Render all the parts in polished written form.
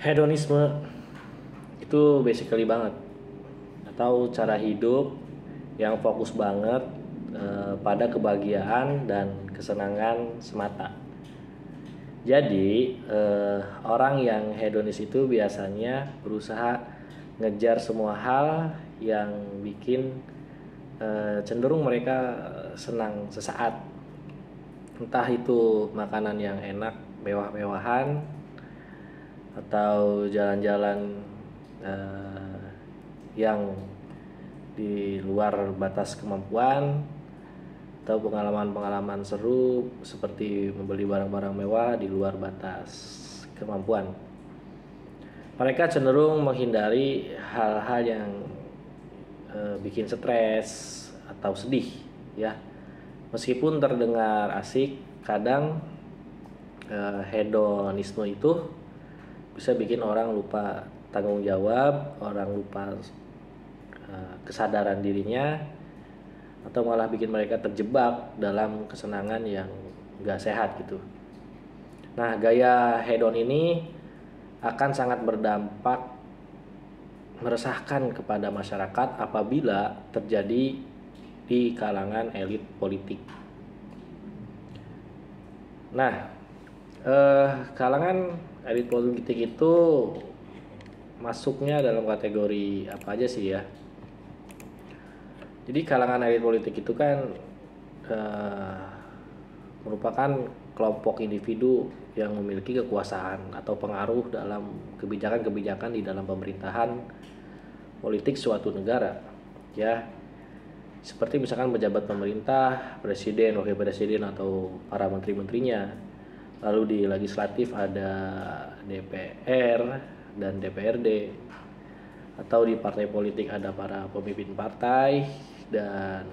Hedonisme itu basically banget atau cara hidup yang fokus banget pada kebahagiaan dan kesenangan semata. Jadi orang yang hedonis itu biasanya berusaha ngejar semua hal yang bikin cenderung mereka senang sesaat. Entah itu makanan yang enak, mewah-mewahan, atau jalan-jalan yang di luar batas kemampuan, atau pengalaman-pengalaman seru seperti membeli barang-barang mewah di luar batas kemampuan. Mereka cenderung menghindari hal-hal yang bikin stres atau sedih, ya. Meskipun terdengar asik, kadang hedonisme itu bisa bikin orang lupa tanggung jawab, orang lupa kesadaran dirinya, atau malah bikin mereka terjebak dalam kesenangan yang gak sehat gitu. Nah, gaya hedon ini akan sangat berdampak meresahkan kepada masyarakat apabila terjadi di kalangan elit politik. Nah, kalangan elit politik itu masuknya dalam kategori apa aja sih ya? Jadi kalangan elit politik itu kan merupakan kelompok individu yang memiliki kekuasaan atau pengaruh dalam kebijakan-kebijakan di dalam pemerintahan politik suatu negara, ya. Seperti misalkan pejabat pemerintah, presiden, wakil presiden, atau para menteri-menterinya. Lalu di legislatif ada DPR dan DPRD. Atau di partai politik ada para pemimpin partai dan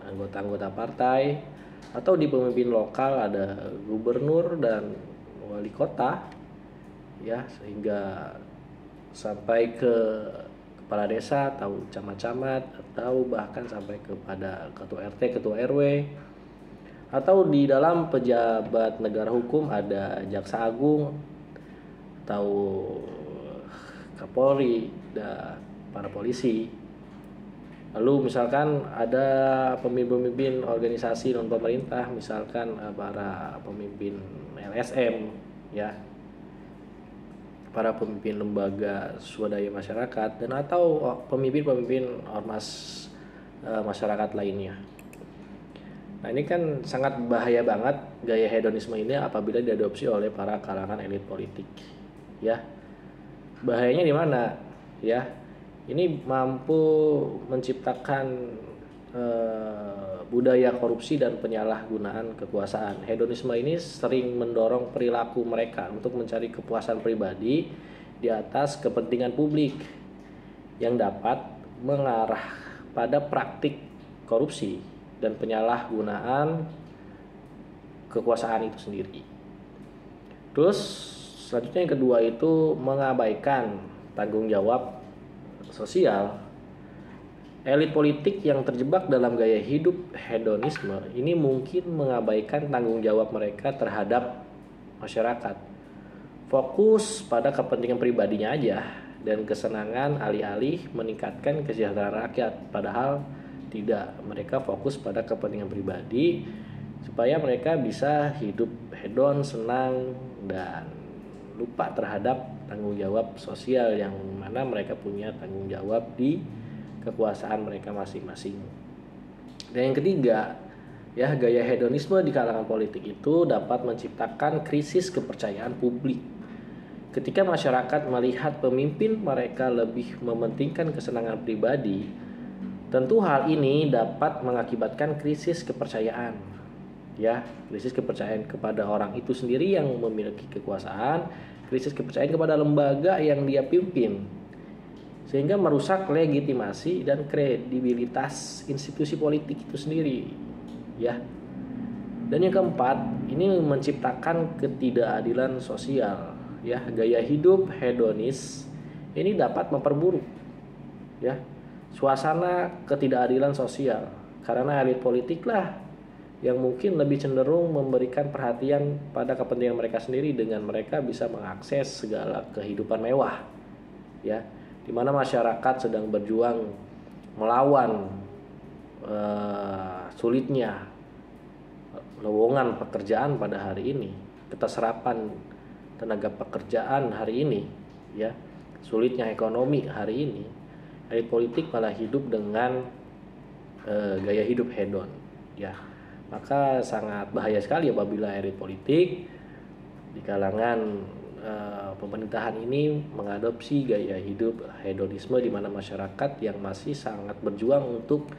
anggota-anggota partai. Atau di pemimpin lokal ada gubernur dan wali kota, ya, sehingga sampai ke kepala desa atau camat-camat, atau bahkan sampai kepada ketua RT, ketua RW. Atau di dalam pejabat negara hukum ada jaksa agung atau Kapolri dan para polisi. Lalu misalkan ada pemimpin-pemimpin organisasi non pemerintah, misalkan para pemimpin LSM, ya, para pemimpin lembaga swadaya masyarakat, dan atau pemimpin-pemimpin ormas masyarakat lainnya. Nah, ini kan sangat bahaya banget gaya hedonisme ini apabila diadopsi oleh para kalangan elit politik, ya. Bahayanya di mana, ya? Ini mampu menciptakan budaya korupsi dan penyalahgunaan kekuasaan. Hedonisme ini sering mendorong perilaku mereka untuk mencari kepuasan pribadi di atas kepentingan publik yang dapat mengarah pada praktik korupsi dan penyalahgunaan kekuasaan itu sendiri. Terus selanjutnya yang kedua itu mengabaikan tanggung jawab sosial. Elit politik yang terjebak dalam gaya hidup hedonisme ini mungkin mengabaikan tanggung jawab mereka terhadap masyarakat. Fokus pada kepentingan pribadinya aja dan kesenangan alih-alih meningkatkan kesejahteraan rakyat. Padahal tidak, mereka fokus pada kepentingan pribadi supaya mereka bisa hidup hedon, senang, dan lupa terhadap tanggung jawab sosial yang mana mereka punya tanggung jawab di kekuasaan mereka masing-masing. Dan yang ketiga, ya, gaya hedonisme di kalangan politik itu dapat menciptakan krisis kepercayaan publik. Ketika masyarakat melihat pemimpin mereka lebih mementingkan kesenangan pribadi, tentu hal ini dapat mengakibatkan krisis kepercayaan. Ya, krisis kepercayaan kepada orang itu sendiri yang memiliki kekuasaan, krisis kepercayaan kepada lembaga yang dia pimpin, sehingga merusak legitimasi dan kredibilitas institusi politik itu sendiri, ya. Dan yang keempat, ini menciptakan ketidakadilan sosial, ya. Gaya hidup hedonis ini dapat memperburuk, ya, suasana ketidakadilan sosial karena elit politiklah yang mungkin lebih cenderung memberikan perhatian pada kepentingan mereka sendiri dengan mereka bisa mengakses segala kehidupan mewah, ya, di mana masyarakat sedang berjuang melawan sulitnya lowongan pekerjaan pada hari ini, keterserapan tenaga pekerjaan hari ini, ya, sulitnya ekonomi hari ini. Elit politik malah hidup dengan gaya hidup hedon, ya. Maka sangat bahaya sekali apabila elit politik di kalangan pemerintahan ini mengadopsi gaya hidup hedonisme, di mana masyarakat yang masih sangat berjuang untuk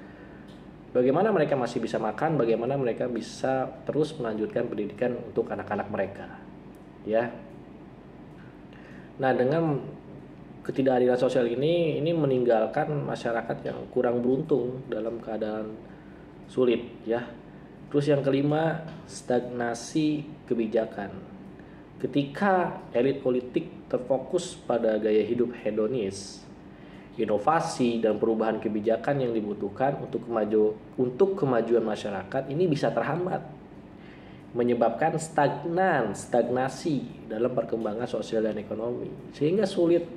bagaimana mereka masih bisa makan, bagaimana mereka bisa terus melanjutkan pendidikan untuk anak-anak mereka, ya. Nah, dengan ketidakadilan sosial ini meninggalkan masyarakat yang kurang beruntung dalam keadaan sulit, ya. Terus yang kelima, stagnasi kebijakan. Ketika elit politik terfokus pada gaya hidup hedonis, inovasi dan perubahan kebijakan yang dibutuhkan untuk kemajuan masyarakat ini bisa terhambat, menyebabkan stagnasi dalam perkembangan sosial dan ekonomi, sehingga sulit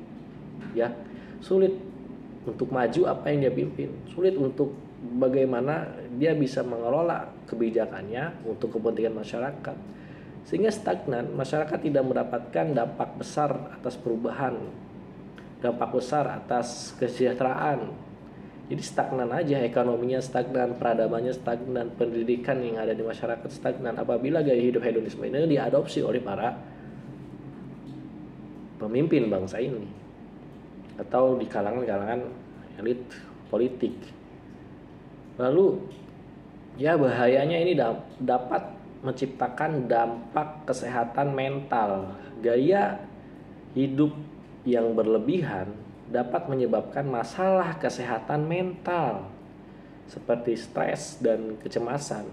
untuk maju apa yang dia pimpin, sulit untuk bagaimana dia bisa mengelola kebijakannya untuk kepentingan masyarakat, sehingga stagnan. Masyarakat tidak mendapatkan dampak besar atas perubahan, dampak besar atas kesejahteraan. Jadi stagnan aja, ekonominya stagnan, peradabannya stagnan, pendidikan yang ada di masyarakat stagnan apabila gaya hidup hedonisme ini diadopsi oleh para pemimpin bangsa ini atau di kalangan elit politik. Lalu ya, bahayanya ini dapat menciptakan dampak kesehatan mental. Gaya hidup yang berlebihan dapat menyebabkan masalah kesehatan mental seperti stres dan kecemasan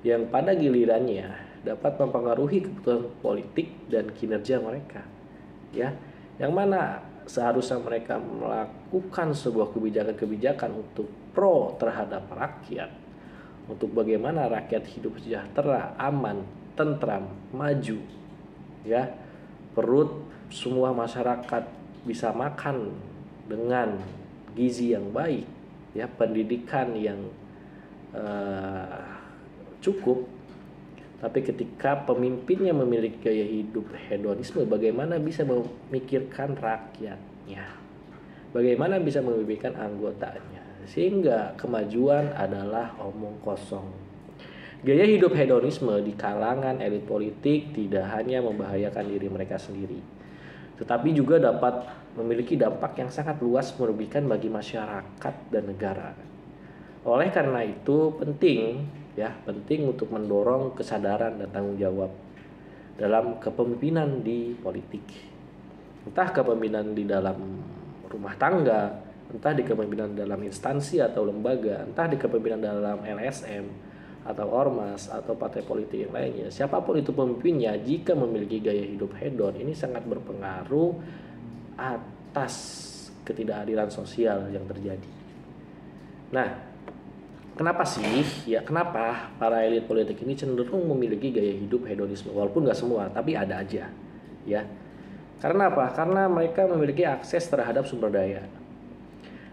yang pada gilirannya dapat mempengaruhi keputusan politik dan kinerja mereka, ya, yang mana seharusnya mereka melakukan sebuah kebijakan-kebijakan untuk pro terhadap rakyat, untuk bagaimana rakyat hidup sejahtera, aman, tentram, maju, ya, perut semua masyarakat bisa makan dengan gizi yang baik, ya, pendidikan yang cukup. Tapi ketika pemimpinnya memiliki gaya hidup hedonisme, bagaimana bisa memikirkan rakyatnya, bagaimana bisa memikirkan anggotanya, sehingga kemajuan adalah omong kosong. Gaya hidup hedonisme di kalangan elit politik tidak hanya membahayakan diri mereka sendiri, tetapi juga dapat memiliki dampak yang sangat luas merugikan bagi masyarakat dan negara. Oleh karena itu penting untuk mendorong kesadaran dan tanggung jawab dalam kepemimpinan di politik. Entah kepemimpinan di dalam rumah tangga, entah di kepemimpinan dalam instansi atau lembaga, entah di kepemimpinan dalam LSM atau ormas atau partai politik yang lainnya. Siapapun itu pemimpinnya, jika memiliki gaya hidup hedon, ini sangat berpengaruh atas ketidakadilan sosial yang terjadi. Nah, kenapa para elit politik ini cenderung memiliki gaya hidup hedonisme? Walaupun nggak semua, tapi ada aja, ya. Karena apa? Karena mereka memiliki akses terhadap sumber daya.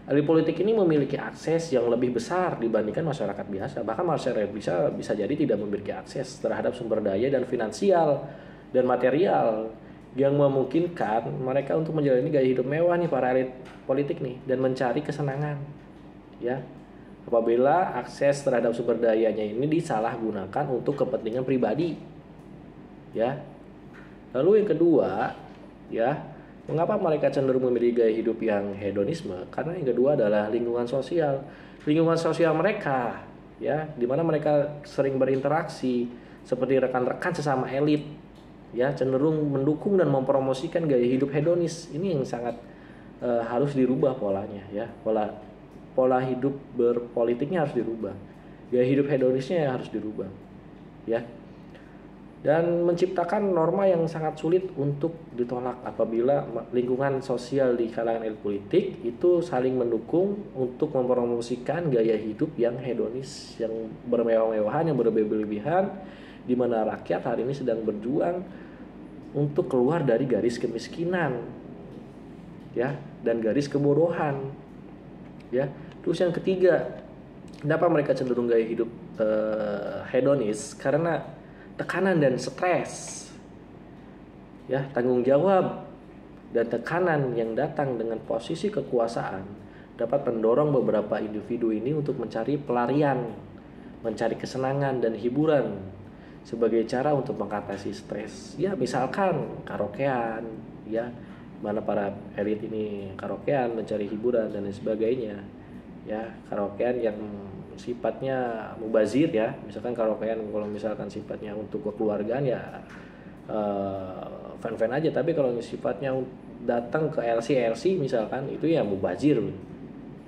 Elit politik ini memiliki akses yang lebih besar dibandingkan masyarakat biasa. Bahkan masyarakat bisa jadi tidak memiliki akses terhadap sumber daya dan finansial dan material yang memungkinkan mereka untuk menjalani gaya hidup mewah nih, para elit politik nih, dan mencari kesenangan, ya. Apabila akses terhadap sumber dayanya ini disalahgunakan untuk kepentingan pribadi, ya. Lalu yang kedua, ya, mengapa mereka cenderung memiliki gaya hidup yang hedonisme? Karena yang kedua adalah lingkungan sosial mereka, ya, di mana mereka sering berinteraksi seperti rekan-rekan sesama elit, ya, cenderung mendukung dan mempromosikan gaya hidup hedonis. Ini yang sangat harus dirubah polanya, ya. Pola hidup berpolitiknya harus dirubah, gaya hidup hedonisnya harus dirubah, ya. dan menciptakan norma yang sangat sulit untuk ditolak apabila lingkungan sosial di kalangan elit politik itu saling mendukung untuk mempromosikan gaya hidup yang hedonis, yang bermewah-mewahan, yang berlebihan, di mana rakyat hari ini sedang berjuang untuk keluar dari garis kemiskinan, ya, dan garis kebodohan, ya. Terus yang ketiga, kenapa mereka cenderung gaya hidup hedonis? Karena tekanan dan stres, ya, tanggung jawab dan tekanan yang datang dengan posisi kekuasaan dapat mendorong beberapa individu ini untuk mencari pelarian, mencari kesenangan dan hiburan sebagai cara untuk mengatasi stres. Ya, misalkan karaokean, ya, mana para elit ini karaokean mencari hiburan dan lain sebagainya. Ya, karaokean yang sifatnya mubazir, ya, misalkan karaokean kalau misalkan sifatnya untuk kekeluargaan ya fan-fan aja, tapi kalau sifatnya datang ke LC misalkan itu ya mubazir,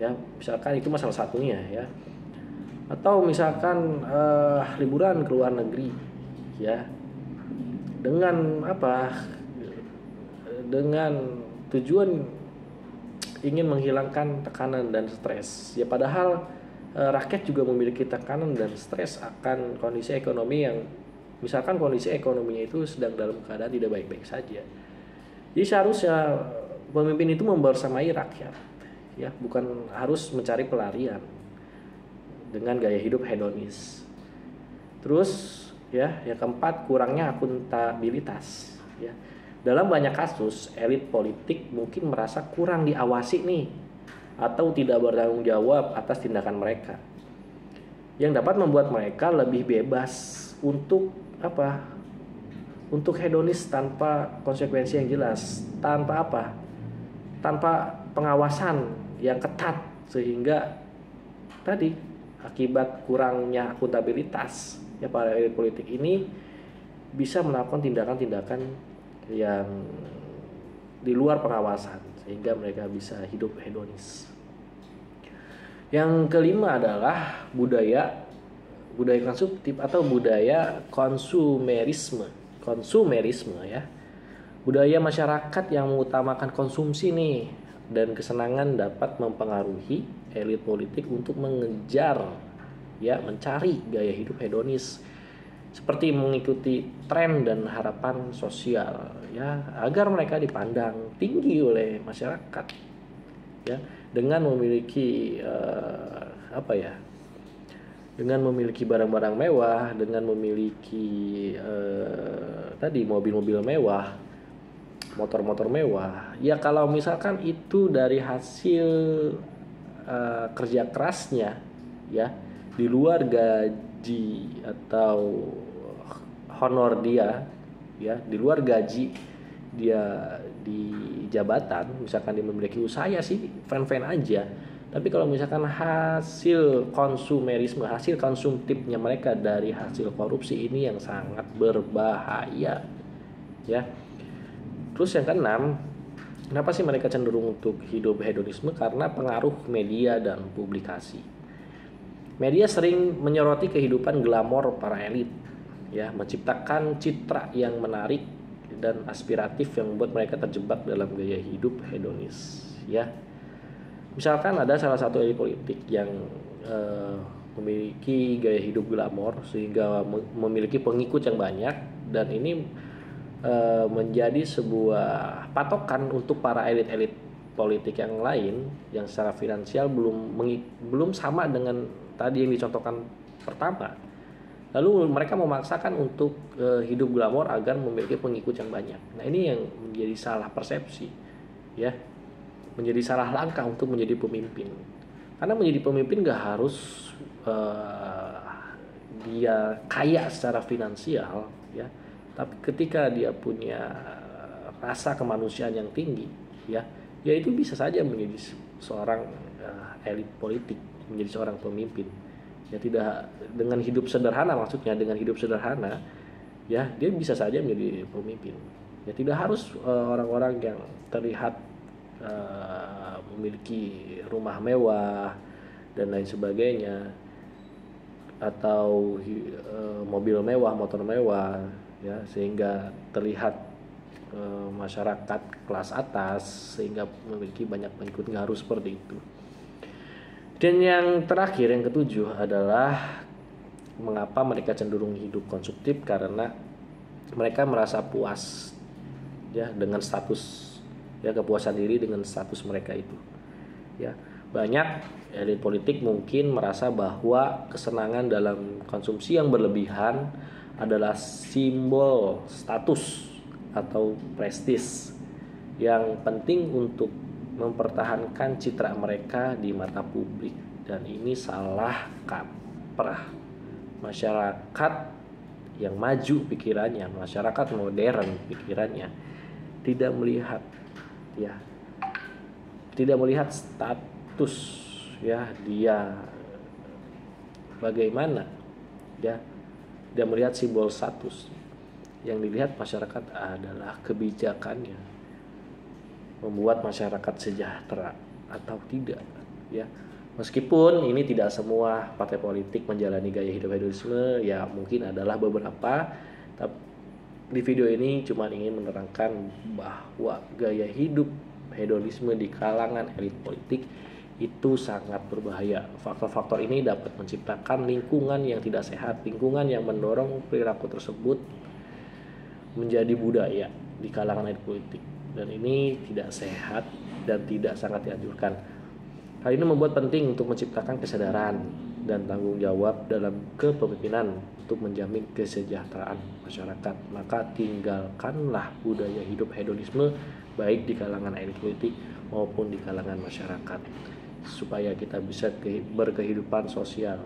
ya, misalkan itu masalah satunya, ya. Atau misalkan liburan ke luar negeri, ya, dengan apa, dengan tujuan ingin menghilangkan tekanan dan stres, ya, padahal rakyat juga memiliki tekanan dan stres akan kondisi ekonomi yang misalkan kondisi ekonominya itu sedang dalam keadaan tidak baik-baik saja. Jadi seharusnya pemimpin itu membersamai rakyat, ya, bukan harus mencari pelarian dengan gaya hidup hedonis. Terus, ya, yang keempat, kurangnya akuntabilitas, ya. Dalam banyak kasus elit politik mungkin merasa kurang diawasi nih, atau tidak bertanggung jawab atas tindakan mereka, yang dapat membuat mereka lebih bebas untuk apa? Untuk hedonis tanpa konsekuensi yang jelas, tanpa apa? Tanpa pengawasan yang ketat, sehingga tadi akibat kurangnya akuntabilitas, ya, para elit politik ini bisa melakukan tindakan-tindakan yang di luar pengawasan sehingga mereka bisa hidup hedonis. Yang kelima adalah budaya konsumtif atau budaya konsumerisme, ya. Budaya masyarakat yang mengutamakan konsumsi nih dan kesenangan dapat mempengaruhi elit politik untuk mengejar, ya, mencari gaya hidup hedonis seperti mengikuti tren dan harapan sosial, ya, agar mereka dipandang tinggi oleh masyarakat, ya, dengan memiliki dengan memiliki barang-barang mewah, dengan memiliki tadi mobil-mobil mewah, motor-motor mewah. Ya, kalau misalkan itu dari hasil kerja kerasnya, ya, di luar gaji atau honor dia, ya, di luar gaji dia di jabatan, misalkan dia memiliki usaha, ya sih fan-fan aja. Tapi kalau misalkan hasil konsumerisme, hasil konsumtifnya mereka dari hasil korupsi, ini yang sangat berbahaya, ya. Terus yang keenam, kenapa sih mereka cenderung untuk hidup hedonisme? Karena pengaruh media dan publikasi. Media sering menyoroti kehidupan glamor para elit, ya, menciptakan citra yang menarik dan aspiratif yang membuat mereka terjebak dalam gaya hidup hedonis, ya. Misalkan ada salah satu elit politik yang memiliki gaya hidup glamor sehingga memiliki pengikut yang banyak, dan ini menjadi sebuah patokan untuk para elit-elit politik yang lain yang secara finansial belum sama dengan tadi yang dicontohkan pertama. Lalu mereka memaksakan untuk hidup glamor agar memiliki pengikut yang banyak. Nah, ini yang menjadi salah persepsi, ya, menjadi salah langkah untuk menjadi pemimpin. Karena menjadi pemimpin gak harus dia kaya secara finansial, ya, tapi ketika dia punya rasa kemanusiaan yang tinggi, ya itu bisa saja menjadi seorang elit politik, menjadi seorang pemimpin. Ya, tidak dengan hidup sederhana, maksudnya dengan hidup sederhana, ya, dia bisa saja menjadi pemimpin. Ya, tidak harus orang-orang yang terlihat memiliki rumah mewah dan lain sebagainya, atau mobil mewah, motor mewah, ya, sehingga terlihat masyarakat kelas atas sehingga memiliki banyak pengikut harus seperti itu. Dan yang terakhir, yang ketujuh adalah mengapa mereka cenderung hidup konsumtif, karena mereka merasa puas ya dengan status, ya, kepuasan diri dengan status mereka itu. Ya, banyak elit politik mungkin merasa bahwa kesenangan dalam konsumsi yang berlebihan adalah simbol status atau prestis yang penting untuk mempertahankan citra mereka di mata publik, dan ini salah kaprah. Masyarakat yang maju pikirannya, masyarakat modern pikirannya tidak melihat, ya, tidak melihat status, ya, dia bagaimana, ya, dia melihat simbol status. Yang dilihat masyarakat adalah kebijakannya, membuat masyarakat sejahtera atau tidak, ya. Meskipun ini tidak semua partai politik menjalani gaya hidup hedonisme, ya mungkin adalah beberapa, tapi di video ini cuma ingin menerangkan bahwa gaya hidup hedonisme di kalangan elit politik itu sangat berbahaya. Faktor-faktor ini dapat menciptakan lingkungan yang tidak sehat, lingkungan yang mendorong perilaku tersebut menjadi budaya di kalangan elit politik, dan ini tidak sehat dan tidak sangat dianjurkan. Hal ini membuat penting untuk menciptakan kesadaran dan tanggung jawab dalam kepemimpinan untuk menjamin kesejahteraan masyarakat. Maka tinggalkanlah budaya hidup hedonisme baik di kalangan elit politik maupun di kalangan masyarakat, supaya kita bisa berkehidupan sosial